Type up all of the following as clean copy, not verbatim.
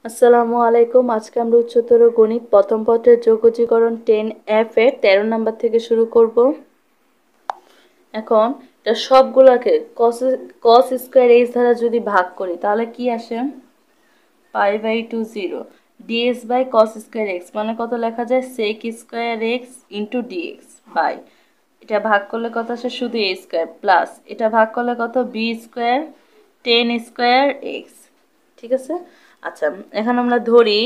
আসসালামু আলাইকুম। আজকে আমরা উচ্চতর গণিত প্রথম পত্রের যোগজীকরণ 10F এর 13 নাম্বার থেকে শুরু করব। এখন এটা সবগুলোকে cos স্কয়ার x দ্বারা যদি ভাগ করি তাহলে কি আসে? π/2 0 dx by cos square x মানে কত লেখা যায়? sec square x into dx by এটা ভাগ করলে কত আসে? শুধু a স্কয়ার প্লাস এটা ভাগ করলে কত? b square 10 square x। ঠিক আছে। আচ্ছা, এখন আমরা ধরি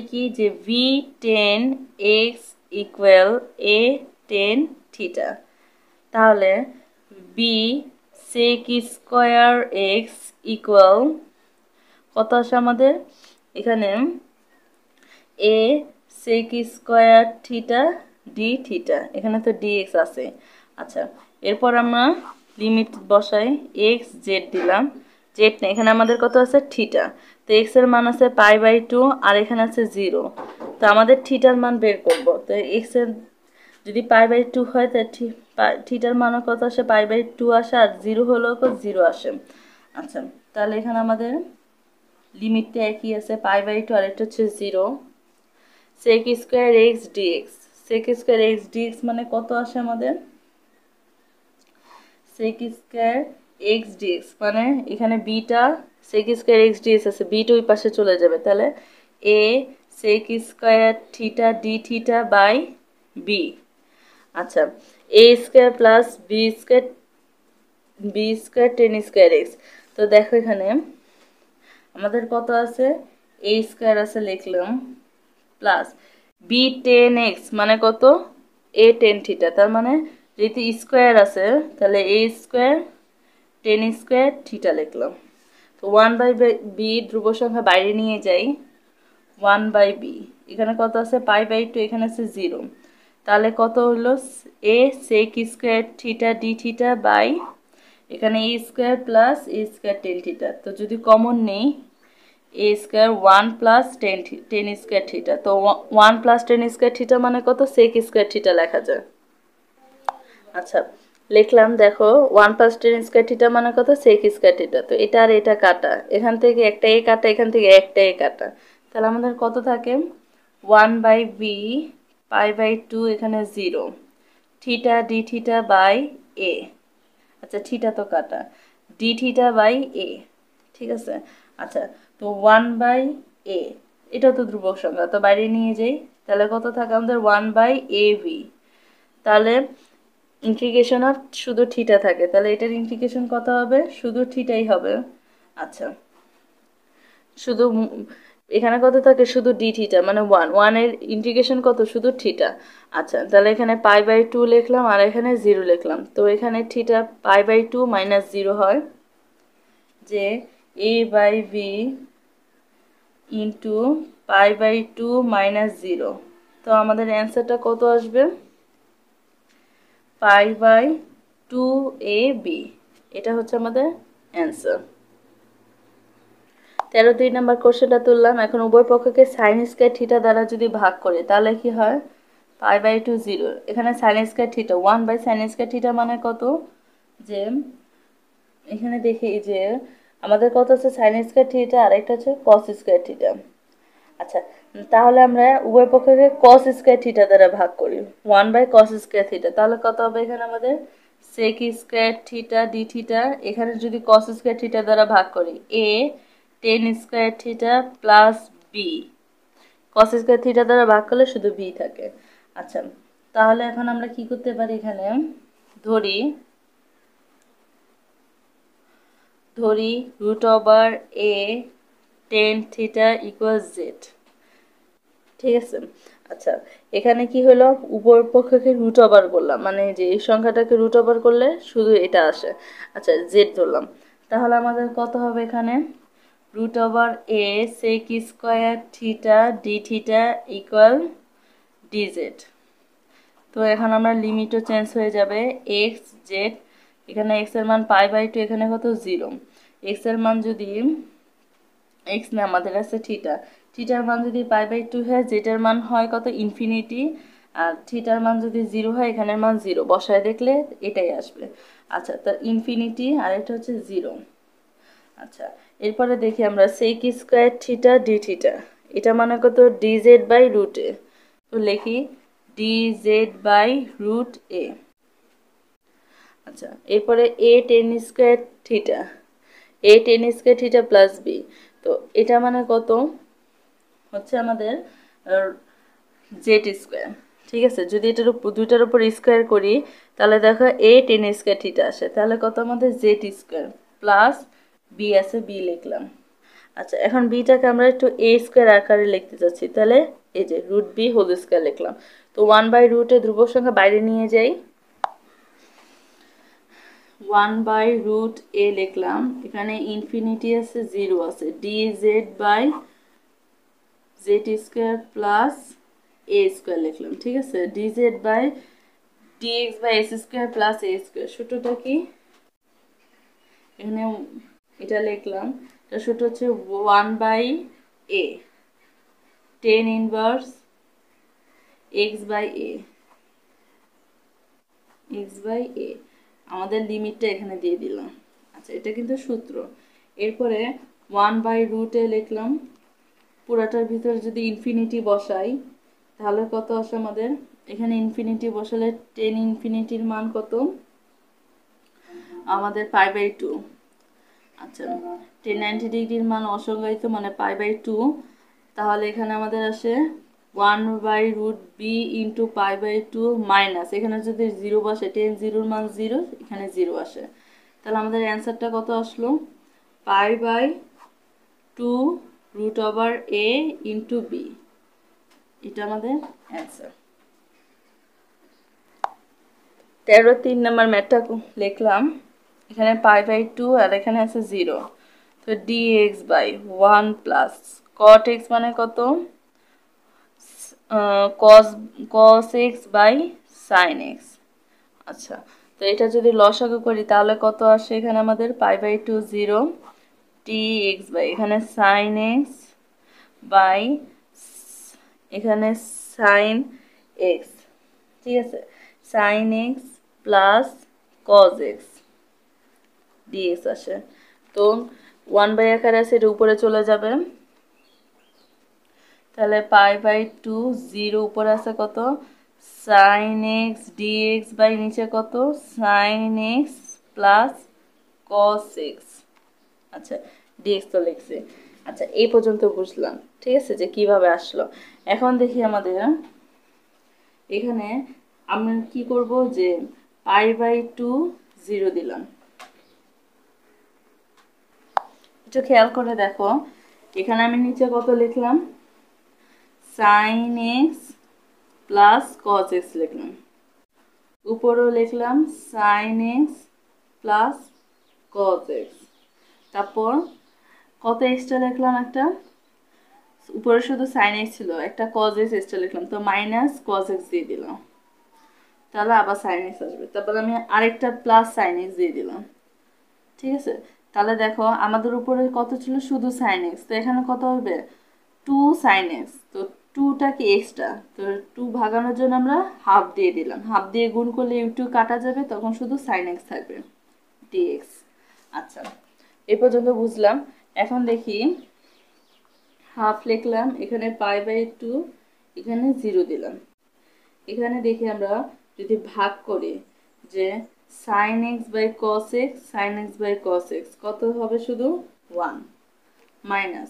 কি যে v10x ইকুয়াল a10 থিটা, তাহলে b sec square x equal কত আসে আমাদের? এখানে a sec square theta d theta, এখানে তো dx আছে। আচ্ছা, এরপর আমরা লিমিট বসাই, x z দিলাম, z না, এখানে আমাদের কত আছে? থিটা। তো x এর মান আছে π/2 আর এখানে আছে 0। তো আমাদের থিটার মান বের করব। তো x এর যদি π/2 হয় তা থিটার মান কত আসে? π/2 আসে, আর 0 হলেও 0 আসে। আচ্ছা, তাহলে এখানে আমাদের লিমিটটা একই আছে, π/2 আর এটা হচ্ছে 0। sec square x dx, sec square x dx মানে কত আসে আমাদের? sec স্কয়ার x dx মানে এখানে beta sec square x dx আছে, বিটা ওই পাশে চলে যাবে, তাহলে a sec square theta d theta by b। আচ্ছা, a square plus b square 10 square x। তো দেখো এখানে আমাদের কত আছে? a স্কয়ার আছে, লিখলাম, প্লাস b10x মানে কত? a10 থিটা, তার মানে যেহেতু স্কয়ার আছে তাহলে a স্কয়ার 10 স্কয়ার থিটা লিখলাম। তো 1/b ধ্রুব সংখ্যা বাইরে নিয়ে যাই, 1/b, এখানে কত আছে? π/2, এখানে আছে 0, তাহলে কত হলো? a sec square theta d theta by এখানে a square plus a square 10 theta. তো যদি কমন নেই, a square 1 plus 10 square theta, তো 1 প্লাস 10 স্কয়ার থিটা মানে কত? sec স্কয়ার থিটা লেখা যায়। আচ্ছা, লিখলাম, দেখো 1 প্লাস 10 স্কয়ার থিটা মানে কত? sec square theta. তো এটা আর এটা কাটা, এখান থেকে একটা a কাটা, এখান থেকে একটা a কাটা, তাহলে আমাদের কত থাকে? 1/b π/2, এখানে 0, theta d theta by a। আচ্ছা, থিটা তো কাটা, d থিটা বাই a। ঠিক আছে। আচ্ছা, তো 1/a, এটা তো ধ্রুবক সংখ্যা, তো বাইরে নিয়ে যাই, তাহলে কত থাকে আমাদের? 1/ab। তাহলে ইন্টিগ্রেশন অফ শুধু থিটা থাকে, তাহলে এটার ইন্টিগ্রেশন কত হবে? শুধু থিটাই হবে। আচ্ছা, শুধু এখানে কত থাকে? শুধু ডি থিটা মানে 1 এর ইন্টিগ্রেশন কত? শুধু থিটা। আচ্ছা, তাহলে এখানে π/2 লিখলাম আর এখানে 0 লিখলাম, তো এখানে থিটা π/2 মাইনাস 0 হয়, যে a/v ইন্টু π/2 মাইনাস 0। তো আমাদের অ্যান্সারটা কত আসবে? π/2ab, এটা হচ্ছে আমাদের অ্যান্সার। 13 নম্বর কোশ্চেনটা তুললাম। এখন উভয় পক্ষকে সাইন স্কয়ার থিটা দ্বারা যদি ভাগ করি তাহলে কি হয়? π/2 0, এখানে sine square theta 1/sin square theta মানে কত? যে এখানে দেখি যে আমাদের কত আছে? সাইন স্কয়ার থিটা আর একটা হচ্ছে কস স্কয়ার থিটা। আচ্ছা, তাহলে আমরা উভয় পক্ষকে cos স্কয়ার থিটা দ্বারা ভাগ করি, 1/cos স্কয়ার থিটা, তাহলে কত হবে এখানে আমাদের? sec square theta d theta, এখানে যদি cos স্কয়ার থিটা দ্বারা ভাগ করি, a 10 square theta plus b, cos square theta দ্বারা ভাগ করলে শুধু b থাকে। আচ্ছা, তাহলে এখন আমরা কি করতে পারি? এখানে ধরি √a 10 থিটা ইকুয়াল z। ঠিক আছে। আচ্ছা, এখানে কি হলো? উভয় পক্ষকে রুট ওভার করলাম, মানে যে এই সংখ্যাটাকে রুট ওভার করলে শুধু এটা আসে। আচ্ছা, জেড ধরলাম, তাহলে আমাদের কত হবে এখানে? √a sec square theta d theta equal dz। তো এখন আমরা লিমিটও চেঞ্জ হয়ে যাবে, এক্স জেড, এখানে এক্স এর মান π/2, এখানে কত? 0। এক্স এর মান যদি এক্স না, আমাদের আছে থিটা, থিটার মান যদি π/2 হয়, জেডের মান হয় কত? ইনফিনিটি। আর থিটার মান যদি 0 হয়, এখানের মান 0, বসায় দেখলে এটাই আসবে। আচ্ছা, তো ইনফিনিটি আর এটা হচ্ছে 0। আচ্ছা, এরপরে দেখি আমরা sec square theta D theta, এটা মানে কত dz বাই রুট এ। তো লিখি dz বাই রুট এ। আচ্ছা, এরপরে a tan square theta, a tan square theta plus B, তো এটা মানে কত হচ্ছে আমাদের জেড স্কয়ার। ঠিক আছে, যদি এটার উপর দুইটার উপর স্কয়ার করি তাহলে দেখো a tan স্কয়ার থিটা আসে, তাহলে কত আমাদের জেড স্কয়ার প্লাস বি আছে, বি লিখলাম। আচ্ছা, এখন বিটাকে আমরা একটু a স্কয়ার আকারে লিখতে চাচ্ছি, তাহলে এই যে রুট বি হোল স্কয়ার লিখলাম। তো 1/রুটে ধ্রুবক সংখ্যা বাইরে নিয়ে যাই, 1/রুট এ লিখলাম, এখানে ইনফিনিটি আছে, 0 আছে, dz by Z square plus A square লিখলাম। ঠিক আছে, dz by dx by S square plus A square, সূত্রটা কি এখানে এটা লিখলাম, এটা সূত্র হচ্ছে 1/a tan inverse x by a, x by a, আমাদের লিমিটটা এখানে দিয়ে দিলাম। আচ্ছা, এটা কিন্তু সূত্র। এরপরে 1/রুট এ লিখলাম, পুরাটার ভিতরে যদি ইনফিনিটি বসাই তাহলে কত আসে আমাদের, এখানে ইনফিনিটি বসালে টেন ইনফিনিটির মান কত আমাদের π/2। আচ্ছা, 1090 ডিগ্রির মান অসংজ্ঞায়িত মানে π/2, তাহলে এখানে আমাদের আসে 1/রুট বি ইন্টু π/2 মাইনাস, এখানে যদি 0 বসে 10 0-র মান 0, এখানে 0 আসে, তাহলে আমাদের অ্যান্সারটা কত আসলো π/2 root over a into b, এটা আমাদের অ্যান্সার। 13-3 নম্বর ম্যাথটা লিখলাম, এখানে π/2 আর এখানে আছে 0, তো dx by 1 plus cot x মানে কত cos x by sin x। আচ্ছা, তো এটা যদি লসাগু করি তাহলে কত আসে, এখানে আমাদের π/2 0, dx বাই এখানে sin x বাই এখানে sin x। ঠিক আছে, sin x plus cos x dx আসে, তো 1/, আকারে আছে, এটা উপরে চলে যাবে, তাহলে π/2 0 উপরে আছে কত sin x dx বাই নিচে কত sin x plus cos x। আচ্ছা, dx তো লিখছি। আচ্ছা, এই পর্যন্ত বুঝলাম, ঠিক আছে, যে কিভাবে আসলো। এখন দেখি আমাদের এখানে আমরা কি করব, যে π/2 0 দিলাম, একটু খেয়াল করে দেখো, এখানে আমি নিচে কত লিখলাম sin x plus cos x লিখলাম, উপরেও লিখলাম sin x plus cos x, তারপর কত এক্সট্রা লিখলাম, একটা উপরে শুধু sin x ছিল, একটা cos x এক্সট্রা লিখলাম, তো মাইনাস cos x দিয়ে দিলাম, তাহলে আবার sin x আসবে, তারপর আমি আরেকটা প্লাস sin x দিয়ে দিলাম। ঠিক আছে, তাহলে দেখো আমাদের উপরে কত ছিল শুধু sin x, তো এখানে কত হবে 2 sin x, তো 2টা কি এক্সট্রা, তো 2 ভাগানোর জন্য আমরা হাফ দিয়ে দিলাম, হাফ দিয়ে গুণ করলে একটু কাটা যাবে, তখন শুধু sin x থাকবে dx। আচ্ছা, এই পর্যন্ত বুঝলাম। এখন দেখি হাফ লিখলাম, এখানে π/2, এখানে 0 দিলাম, এখানে দেখি আমরা যদি ভাগ করি যে sin x by cos x, sin x by cos x কত হবে শুধু 1 minus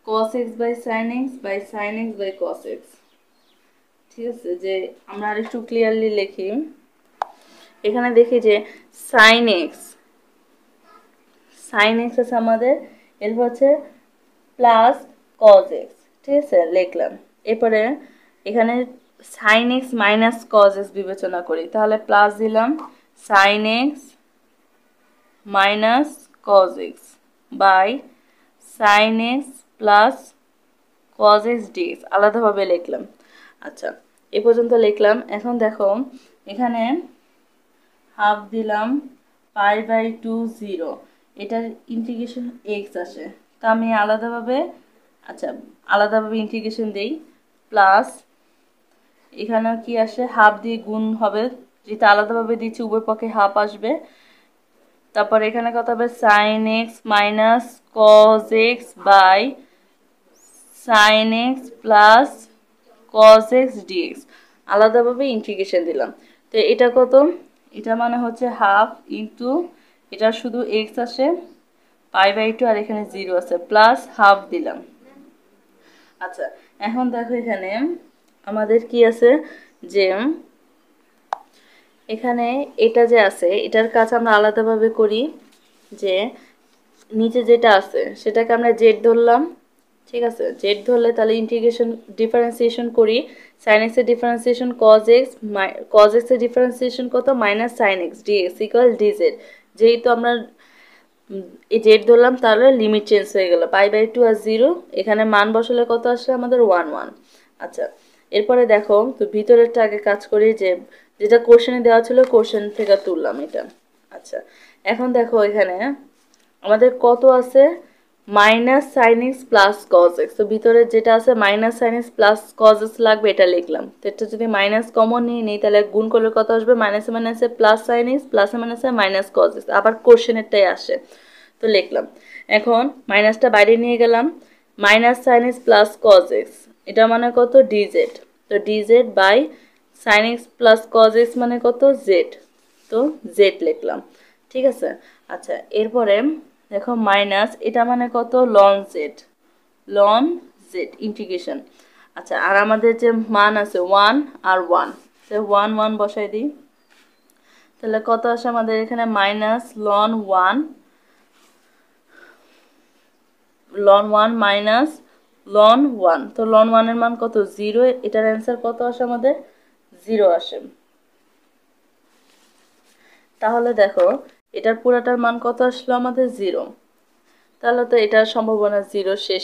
cos x by sin x by sin x by cos x। ঠিক আছে, যে আমরা আরেকটু ক্লিয়ারলি লিখি, এখানে দেখি যে sin x আছে আমাদের, এরপর হচ্ছে প্লাস cos x। ঠিক আছে, লিখলাম, এরপরে এখানে sin x minus cos x বিবেচনা করি, তাহলে প্লাস দিলাম sin x minus cos x by sin x plus cos x dx, আলাদাভাবে লিখলাম। আচ্ছা, এ পর্যন্ত লিখলাম। এখন দেখো এখানে হাফ দিলাম π/2 0, এটার ইন্টিগ্রেশন x আসে, তা আমি আলাদাভাবে ইন্টিগ্রেশন দেই, প্লাস এখানে কি আসে হাফ দিয়ে গুণ হবে, যেটা আলাদাভাবে দিচ্ছি উভয় পক্ষে হাফ আসবে, তারপর এখানে কত হবে sin x minus cos x by sin x plus cos x dx আলাদাভাবে ইন্টিগ্রেশন দিলাম। তো এটা কত, এটা মানে হচ্ছে হাফ ইন্টু এটা শুধু x আসে π/2 আর এখানে 0 আছে প্লাস হাফ দিলাম। আচ্ছা এখন দেখো এখানে আমাদের কি আছে যে এখানে এটা যে আছে এটার কাজ আমরা আলাদাভাবে করি, যে নিচে যেটা আছে সেটাকে আমরা জেড ধরলাম, ঠিক আছে, জেড ধরলে তাহলে ইন্টিগ্রেশন ডিফারেন্সিয়েশন করি, sin x এর ডিফারেন্সিয়েশন cos x এর ডিফারেন্সিয়েশন কত minus sin x dx equal dz। যেহেতু আমরা এই জেড ধরলাম তাহলে লিমিট চেঞ্জ হয়ে গেল π/2 আর 0, এখানে মান বসালে কত আসলে আমাদের 1 আচ্ছা এরপরে দেখো তো ভিতরেরটা আগে কাজ করি, যে যেটা কোশ্চেনে দেওয়া ছিল কোশ্চেন থেকে তুললাম এটা। আচ্ছা এখন দেখো এখানে আমাদের কত আছে minus sine x plus cos x, তো ভিতরে যেটা আছে minus sine x plus cos x লাগবে এটা লিখলাম। তো এটা যদি মাইনাস কমন নিয়ে নিই তাহলে গুণ করলে কত আসবে মাইনাসে মাইনাসে প্লাস সাইন এক্স প্লাসে মাইনাসে মাইনাস কজ এক্স, আবার কোশ্চেনেরটাই আসে তো লিখলাম। এখন মাইনাসটা বাইরে নিয়ে গেলাম, minus sine x plus cos X এটা মানে কত ডিজেড, তো DZ by sine x plus cos X মানে কত জেড, তো জেড লিখলাম, ঠিক আছে। আচ্ছা এরপরে দেখো মাইনাস এটা মানে কত লন জেড ইন্টিগ্রেশন। আচ্ছা আর আমাদের যে মান আছে 1 আর 1, তো 1 বসাই দিই, তাহলে কত আসে আমাদের এখানে মাইনাস লন 1 মাইনাস লন 1, তো লন 1 এর মান কত 0, এটার অ্যান্সার কত আসে আমাদের 0 আসে। তাহলে দেখো এটার পুরাটার মান কত আসলো আমাদের 0, তাহলে তো এটার সম্ভাবনা 0 শেষ।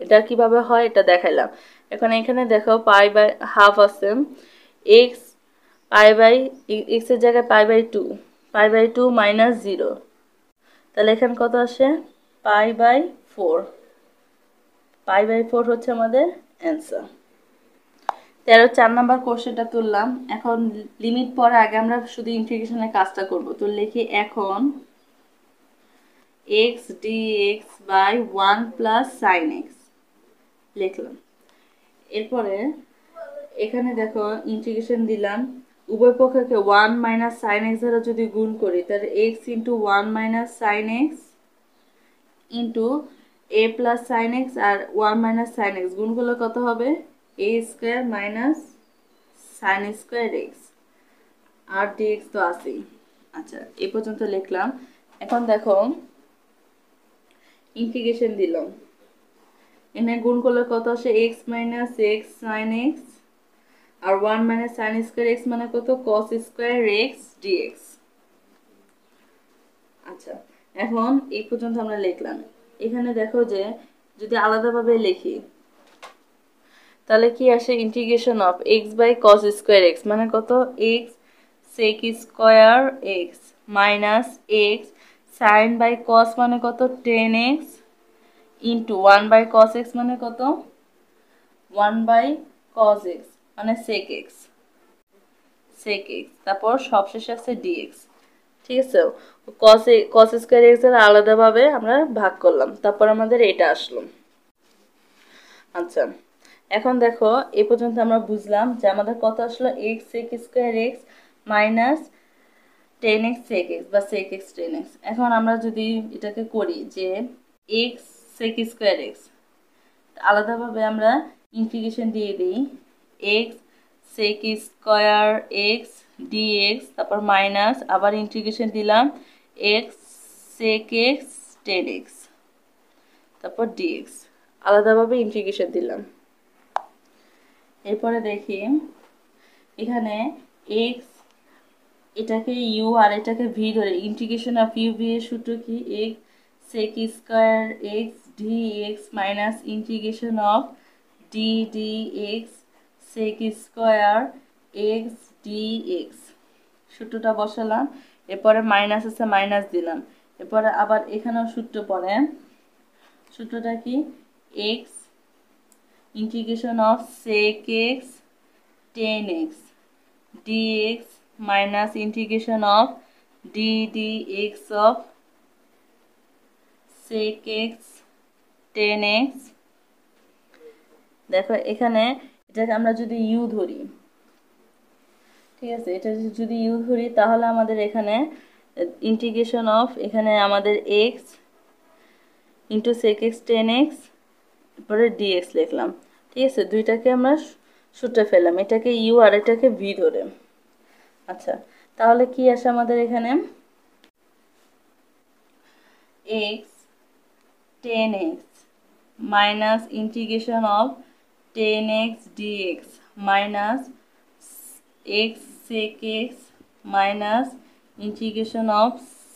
এটা কিভাবে হয় এটা দেখাইলাম। এখন এখানে দেখো π/2 আছে, x x এর জায়গায় π/2 মাইনাস 0, তাহলে এখানে কত আসে π/4 হচ্ছে আমাদের অ্যান্সার। 4 নাম্বার কোশ্চেনটা তুললাম। এখন লিমিট পরে আগে আমরা শুধু ইন্টিগ্রেশনের কাজটা করব, তো লিখি এখন x dx by 1 plus sine X লিখলাম। এরপরে এখানে দেখো ইন্টিগ্রেশন দিলাম, উভয় পক্ষকে 1 মাইনাস সাইন এক্স দ্বারা যদি গুণ করি তাহলে x into 1 minus sine x into a plus sine x আর 1 মাইনাস সাইন এক্স গুণ করলে কত হবে a square minus sine square x আর ডিএক্স তো আছেই। আচ্ছা এ পর্যন্ত লিখলাম। এখন দেখো ইন্টিগ্রেশন দিলাম, এখানে গুণ করলে কত আসে x minus x sine x আর 1 মাইনাস সাইন স্কোয়ার এক্স মানে কত কস স্কোয়ার এক্স ডিএক্স। আচ্ছা এখন এই পর্যন্ত আমরা লিখলাম। এখানে দেখো যে যদি আলাদাভাবে লিখি তাহলে কি আসে integration of X by cos square x মানে কত X sec square X minus x sine by cos মানে কত tan X into 1 by cos X মানে কত 1 বাই কস এক্স মানে সেক এক্স তারপর সবশেষে আছে ডিএক্স, ঠিক আছে। কস স্কোয়ার এক্স এর আলাদাভাবে আমরা ভাগ করলাম, তারপর আমাদের এটা আসলো। আচ্ছা এখন দেখো এ পর্যন্ত আমরা বুঝলাম যে আমাদের কত আসলো X sec square X minus tan X sec X বা সেক এক্স টেন এক্স। এখন আমরা যদি এটাকে করি যে এক্স সেক স্কোয়ার এক্স আলাদাভাবে আমরা ইন্টিগ্রেশন দিয়ে দিই X sec square X DX তারপর মাইনাস আবার ইন্টিগ্রেশন দিলাম X sec X tan X তারপর ডিএক্স আলাদাভাবে ইন্টিগ্রেশন দিলাম। এরপরে দেখি এখানে এক্স এটাকে ইউ আর এটাকে ভি ধরে ইন্টিগ্রেশন অফ ইউ ভি এর সূত্র কি X sec square X D X minus integration of D D X sec square X D X সূত্রটা বসালাম। এরপরে মাইনাস আছে মাইনাস দিলাম, এরপরে আবার এখানেও সূত্র পড়ে, সূত্রটা কি X integration of sec X tan X DX minus integration of ddx of sec x tan x। দেখো এখানে এটাকে আমরা যদি ইউ ধরি, ঠিক আছে, এটা যদি ইউ ধরি তাহলে আমাদের এখানে ইন্টিগ্রেশন অফ এখানে আমাদের X into sec X tan X তারপরে ডিএক্স লিখলাম, ঠিক আছে, দুইটাকে আমরা সূত্রে ফেললাম, এটাকে ইউ আর এটাকে ভি ধরে। আচ্ছা, তাহলে কি আসে আমাদের এখানে X tan X minus integration of tan X DX minus X sec X minus integration of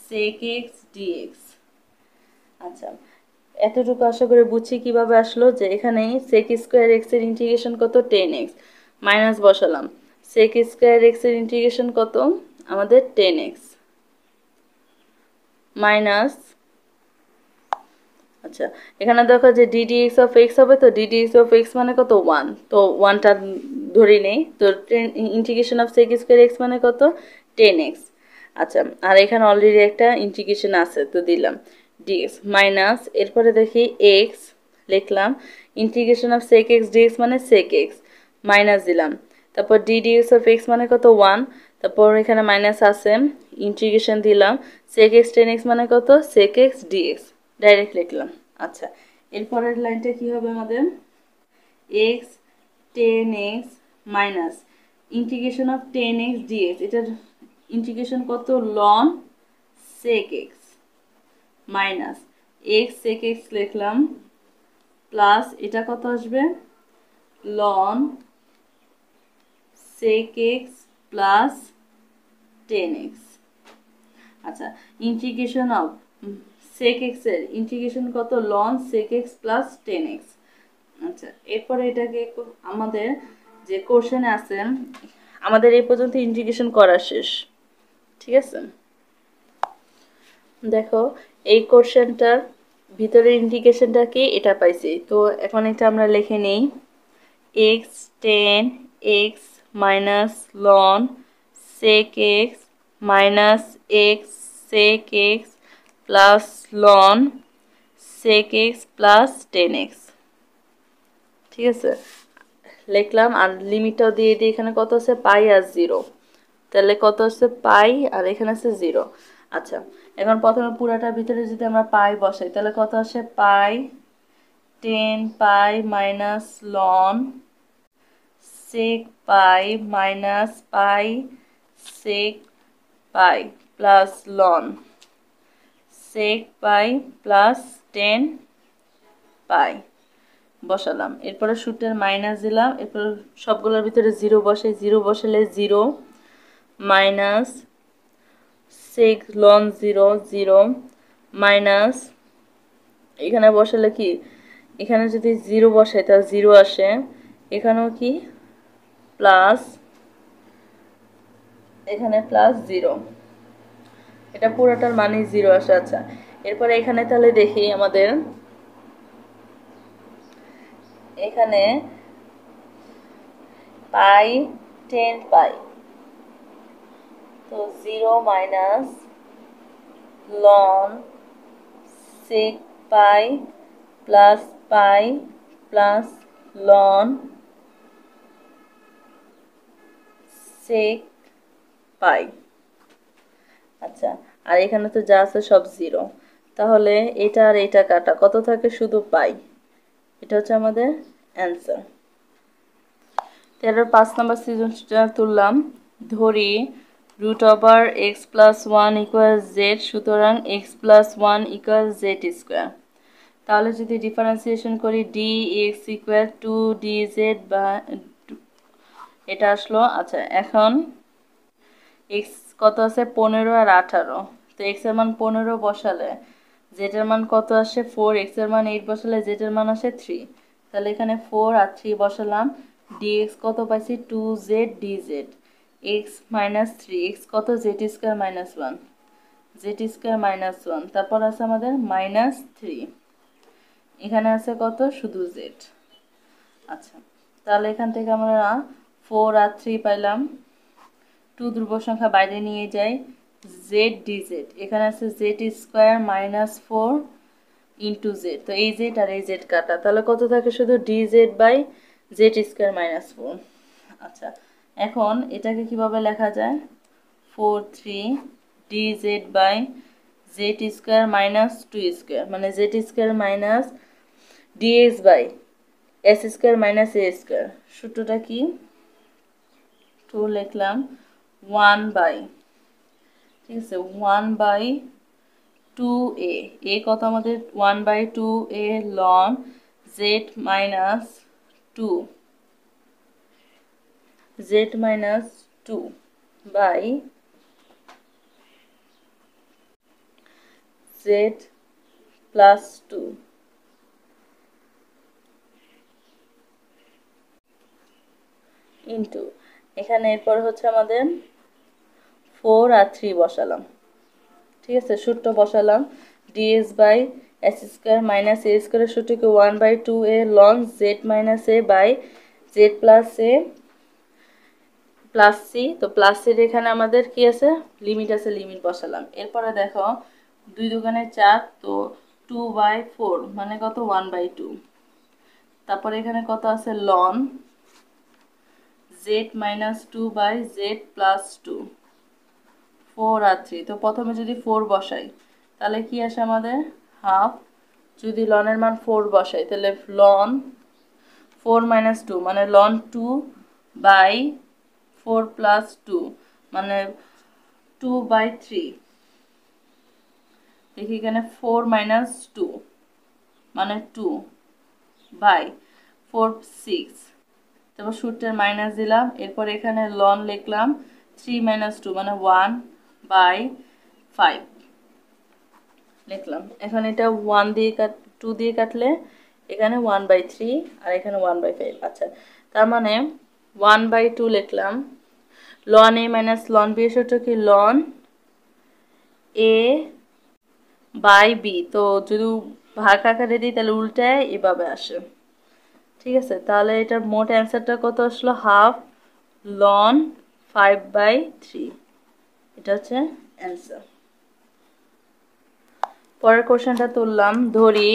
sec X DX. আচ্ছা, এতটুকু আশা করে বুঝছি কিভাবে আসলো, যে এখানে সেক স্কোয়ার এক্স এর ইন্টিগ্রেশন কত টেন এক্স, মাইনাস বসালাম সেক স্কোয়ার এক্স এর ইন্টিগ্রেশন কত আমাদের টেন এক্স মাইনাস, আচ্ছা এখানে দেখো যে ddx অফ এক্স হবে, তো ddx অফ এক্স মানে কত ওয়ান, তো ওয়ানটা ধরি নেই, তো integration of sec square x মানে কত টেন এক্স। আচ্ছা, আর এখানে অলরেডি একটা ইন্টিগ্রেশন আছে তো দিলাম dx মাইনাস, এরপরে দেখি এক্স লিখলাম, integration of sec X DX মানে সেক এক্স মাইনাস দিলাম, তারপর ddx অফ এক্স মানে কত ওয়ান, তারপর এখানে মাইনাস আছে ইন্টিগ্রেশন দিলাম সেক এক্স টেন এক্স মানে কত সেক এক্স ডিএক্স, ডাইরেক্ট লিখলাম। আচ্ছা, এরপরের লাইনটা কি হবে আমাদের X tan X minus integration of tan X DX, এটার ইন্টিগ্রেশন কত ln sec X minus X sec X লিখলাম প্লাস এটা কত আসবে ln sec X plus tan X. আচ্ছা, ইন্টিগ্রেশন অফ সেক এক্স এর ইন্টিগ্রেশন কত ln sec X plus tan X. আচ্ছা, এরপরে এটাকে আমাদের যে কোশ্চেনে আছে আমাদের এই পর্যন্ত ইন্টিগ্রেশন করা শেষ, ঠিক আছে। দেখো এই কোশ্চেনটার ভিতরে ইন্টিগ্রেশনটা কি এটা পাইছি, তো এখন এটা আমরা লিখে নেই X tan X minus ln sec X minus X sec X plus ln sec X plus tan X, ঠিক আছে লিখলাম, আর লিমিটটাও দিয়ে দিই, এখানে কত আছে পাই আর জিরো, তাহলে কত আছে পাই আর এখানে আছে জিরো। আচ্ছা, এখন প্রথমে পুরাটার ভিতরে যদি আমরা পাই বসাই তাহলে কত আসে পাই টেন পাই মাইনাস লন সেক পাই মাইনাস পাই সেক pi plus ln sec pi plus ten পাই বসালাম, এরপরে সূত্রের মাইনাস দিলাম, এরপর সবগুলোর ভিতরে জিরো বসে, জিরো বসালে zero minus sec ln zero zero minus এখানে বসালে কি এখানে যদি জিরো বসাই তাহলে জিরো আসে, এখানেও কি প্লাস এখানে প্লাস জিরো, এটা পুরোটার মানে জিরো আসে। আচ্ছা, এরপরে এখানে তাহলে দেখি আমাদের এখানে পাই টেন পাই, তো zero minus ln sec pi plus pi plus ln sec pi. আচ্ছা, আর এখানে তো যা আছে সব জিরো, তাহলে এটা আর এটা কাটা কত থাকে শুধু পাই, এটা হচ্ছে আমাদের অ্যান্সার। 13 নম্বর সৃজনশীলটা তুললাম, ধরি root over x plus one equal z, সুতরাং x plus one equal z square. তাহলে যদি ডিফারেন্সিয়েশন করি d x equal to d z বা এটা আসলো। আচ্ছা, এখন এক্স কত আছে 15 আর 18, তো এক্স এর মান 15 বসালে জেড এর মান কত আসে 4, এক্স এর মান 8 বসালে জেড এর মান আসে 3, তাহলে এখানে 4 আর 3 বসালাম, ডিএক্স কত পাইছি 2z dz, x minus 3, x কত z square minus 1, z square minus 1, তারপর আছে আমাদের মাইনাস 3, এখানে আছে কত শুধু জেড। আচ্ছা, তাহলে এখান থেকে আমরা 4 আর 3 পাইলাম, 2 ধ্রুব সংখ্যা বাইরে নিয়ে যাই, জেড ডিজেড, এখানে আছে Z square minus 4 into Z. তো এই জেড আর এই জেড কাটা, তাহলে কত থাকে শুধু dz by z square minus 4। আচ্ছা, এখন এটাকে কিভাবে লেখা যায়, 4/3 dz by z square minus 2 square, মানে z square minus dx by s square minus a square. সূত্রটা কি, 2 লিখলাম 1 বাই, ঠিক আছে, 1/2a, এ কত আমাদের 1/2a ln Z minus 2 Z minus 2 by Z plus 2 into, এখানে এরপর হচ্ছে আমাদের 4 আর 3 বসালাম, ঠিক আছে, সূত্র বসালাম dx by s square minus a স্কোয়ারের সূত্রকে 1/2a ln Z minus a by Z plus a plus c. তো প্লাস সির এখানে আমাদের কি আছে, লিমিট আছে, লিমিট বসালাম। এরপরে দেখো 2 দুগুণে 4, তো 2/4 মানে কত 1/2। তারপরে এখানে কত আছে ln Z minus 2 by Z plus 2, 4 আর 3। তো প্রথমে যদি 4 বসাই তাহলে কি আসে আমাদের হাফ, যদি লনের মান 4 বসাই তাহলে লন 4 মাইনাস 2 মানে লন 2 বাই 4 প্লাস 2 মানে 2/3। দেখি এখানে 4 মাইনাস 2 মানে 2 বাই 4 6, তারপর সূত্রের মাইনাস দিলাম। এরপর এখানে লন লিখলাম 3 মাইনাস 2 মানে 1/5 লিখলাম। এখন এটা 1 দিয়ে 2 দিয়ে কাটলে এখানে 1/3 আর এখানে 1/5। আচ্ছা, তার মানে 1/2 লিখলাম। লন এ মাইনাস লন বি এর সূত্র কি, লন এ বাই বি। তো যদি ভাগ আকারে দিই তাহলে উল্টায় এভাবে আসে, ঠিক আছে। তাহলে এটার মোট অ্যান্সারটা কত আসলো, হাফ লন 5/3, এটা হচ্ছে অ্যান্সার। পরের কোশ্চেনটা তুললাম, ধরি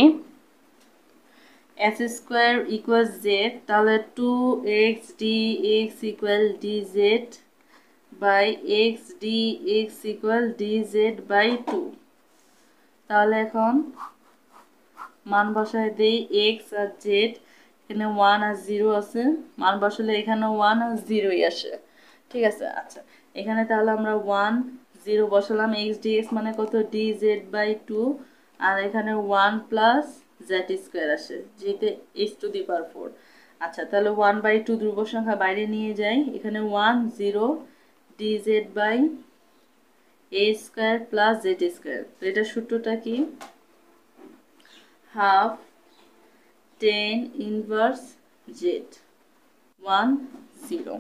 এস স্কোয়ার ইকুয়াল জেড, তাহলে 2x dx equal dz by x dx equal dz by 2। তাহলে এখন মান বসায় দেই x আর z, এখানে 1 আর 0 আছে, মান বসালে এখানে 1 আর 0ই আসে, ঠিক আছে। আচ্ছা, এখানে তাহলে আমরা 1 0 বসালাম, x dx মানে কত dz বাই 2, আর এখানে 1 প্লাস z স্কোয়ার আসে যেতে h টু দি পাওয়ার 4। আচ্ছা, তাহলে 1/2 ধ্রুব সংখ্যা বাইরে নিয়ে যাই, এখানে 1 0 dz by a square plus z square. তো এটা সূত্রটা কি, হাফ tan ইনভার্স z 1 0।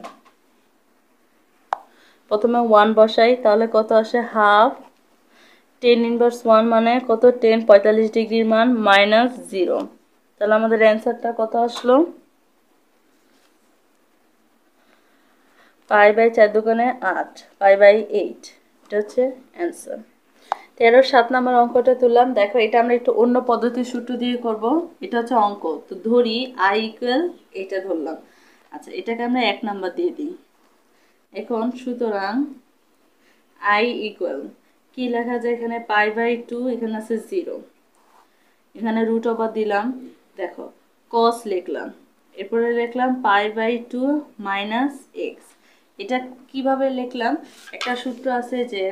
প্রথমে 1 বসাই, তাহলে কত আসে হাফ tan ইনভার্স 1 মানে কত, tan 45 ডিগ্রির মান মাইনাস 0। তাহলে আমাদের অ্যান্সারটা কত আসলো, π/4 দুগুণে 8, π/8, এটা হচ্ছে অ্যান্সার। 7 নম্বর অঙ্কটা তুললাম। দেখো এটা আমরা একটু অন্য পদ্ধতির সূত্র দিয়ে করব, এটা হচ্ছে অঙ্ক। তো ধরি i ইকুয়াল, এটা ধরলাম। আচ্ছা, এটাকে আমরা 1 নাম্বার দিয়ে দিই। এখন সুতরাং i ইকুয়াল কি লেখা যায়, এখানে π/2, এখানে আছে 0, এখানে রুট ওভার দিলাম, দেখো cos লিখলাম, এরপরে লিখলাম π/2 মাইনাস x। এটা কিভাবে লিখলাম, একটা সূত্র আছে যে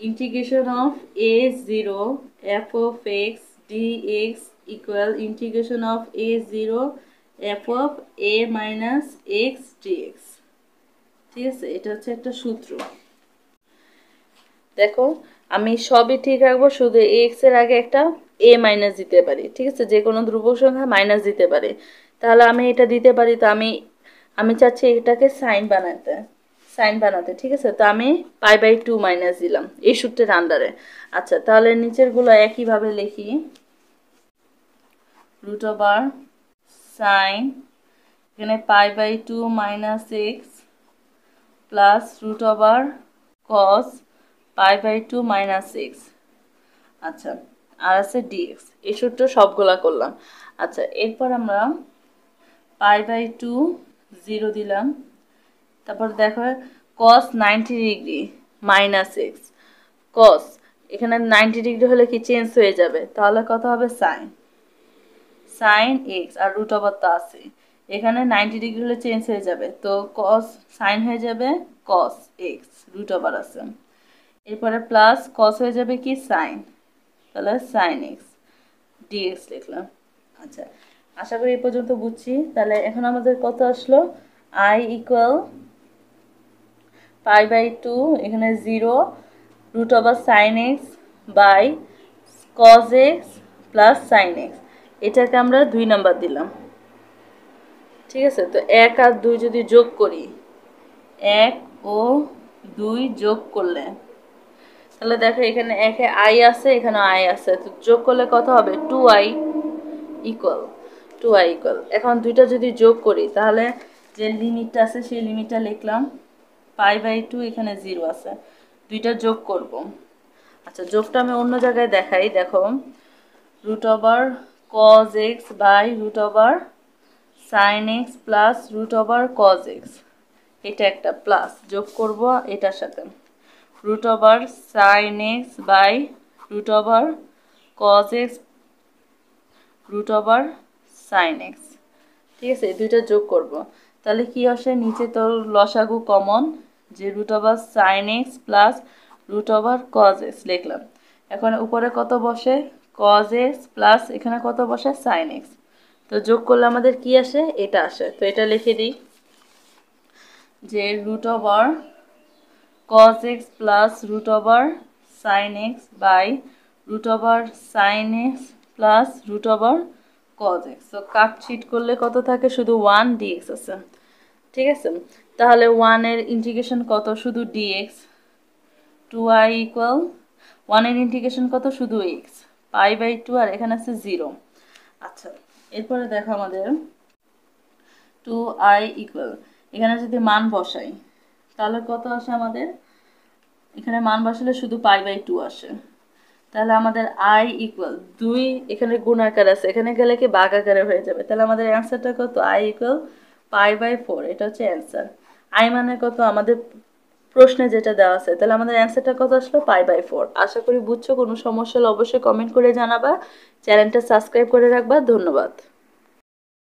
integration of a0 f of x dx equal integration of a0 f of a minus x dx, ঠিক আছে। এটা হচ্ছে একটা সূত্র। দেখো আমি সবই ঠিক রাখবো, শুধু x এর আগে একটা a মাইনাস দিতে পারি, ঠিক আছে, যে কোনো ধ্রুবক সংখ্যা মাইনাস দিতে পারি, তাহলে আমি এটা দিতে পারি। তো আমি চাচ্ছি এটাকে সাইন বানাতে, ঠিক আছে। তো আমি π/2 মাইনাস দিলাম এই সূত্রের আন্ডারে। আচ্ছা, তাহলে নিচের গুলো একইভাবে লিখি, রুট ওভার সাইন, এখানে π/2 minus x plus root over cos pi by 2 minus 6। আচ্ছা, আর আছে ডিএক্স। এই সূত্র সবগুলা করলাম। আচ্ছা, এরপর আমরা পাই বাই 2 0 দিলাম। তারপর দেখো কস 90 ডিগ্রি মাইনাস এক্স। কস এখানে 90 ডিগ্রি হলে কি চেঞ্জ হয়ে যাবে, তাহলে কত হবে সাইন সাইন এক্স, আর রুট ওভার তো আছে, এখানে 90 ডিগ্রি হলে চেঞ্জ হয়ে যাবে, তো কস সাইন হয়ে যাবে কস এক্স, রুট ওভার আছে। এরপরে প্লাস কস হয়ে যাবে কি সাইন, তাহলে সাইন এক্স ডিএক্স লিখলাম। আচ্ছা, আশা করি এই পর্যন্ত বুঝছি। তাহলে এখন আমাদের কত আসলো, আই ইকুয়াল পাই বাই 2, এখানে 0 root over sine x by cos x plus sine X. এটাকে আমরা 2 নাম্বার দিলাম। ঠিক আছে, তো 1 আর 2 যদি যোগ করি, 1 ও 2 যোগ করলে, তাহলে দেখো এখানে 1 এ আই আছে, এখানে আই আছে, তো যোগ করলে কত হবে 2i ইকুয়াল 2i ইকুয়াল। এখন দুইটা যদি যোগ করি, তাহলে যে লিমিটটা আছে সেই লিমিটটা লিখলাম, পাই বাই 2 এখানে 0 আছে, দুইটা যোগ করব। আচ্ছা, যোগটা আমি অন্য জায়গায় দেখাই, দেখো root over cos X by root over sine x plus root over cos X, এটা একটা প্লাস যোগ করব এটার সাথে, root over sine x by root over cos X root over sine X. ঠিক আছে, এই দুইটা যোগ করব, তাহলে কি আসে, নিচে তো লসাগু কমন, যে root over sine x plus root over cos X লিখলাম। এখন উপরে কত বসে কজ এক্স প্লাস এখানে কত বসে সাইন এক্স, তো যোগ করলে আমাদের কি আসে, এটা আসে। তো এটা লিখে দিই যে root over cos x plus root over sine x by root over sine x plus root over cos x. তো কাটছিট করলে কত থাকে, শুধু 1 ডিএক্স আছে। ঠিক আছে, তাহলে 1 এর ইন্টিগ্রেশন কত, শুধু ডিএক্স, 2i ইকুয়াল 1 এর ইন্টিগ্রেশন কত, শুধু এক্স, পাই বাই 2, আর এখানে আছে 0। আচ্ছা, এরপরে দেখো আমাদের 2i ইকুয়াল, এখানে যদি মান বসাই তাহলে কত আসে আমাদের, এখানে মান বসালে শুধু পাই বাই 2 আসে, তাহলে আমাদের i ইকুয়াল 2, এখানে গুণ আকার আছে, এখানে গেলে কি ভাগ আকারে হয়ে যাবে, তাহলে আমাদের অ্যান্সারটা কত, i ইকুয়াল পাই বাই 4, এটা হচ্ছে অ্যান্সার। i মানে কত আমাদের প্রশ্নে যেটা দেওয়া আছে, তাহলে আমাদের অ্যান্সারটা কত আসলো, পাই বাই 4। আশা করি বুঝছো, কোনো সমস্যা হলে অবশ্যই কমেন্ট করে জানাবা, চ্যানেলটা সাবস্ক্রাইব করে রাখবা। ধন্যবাদ।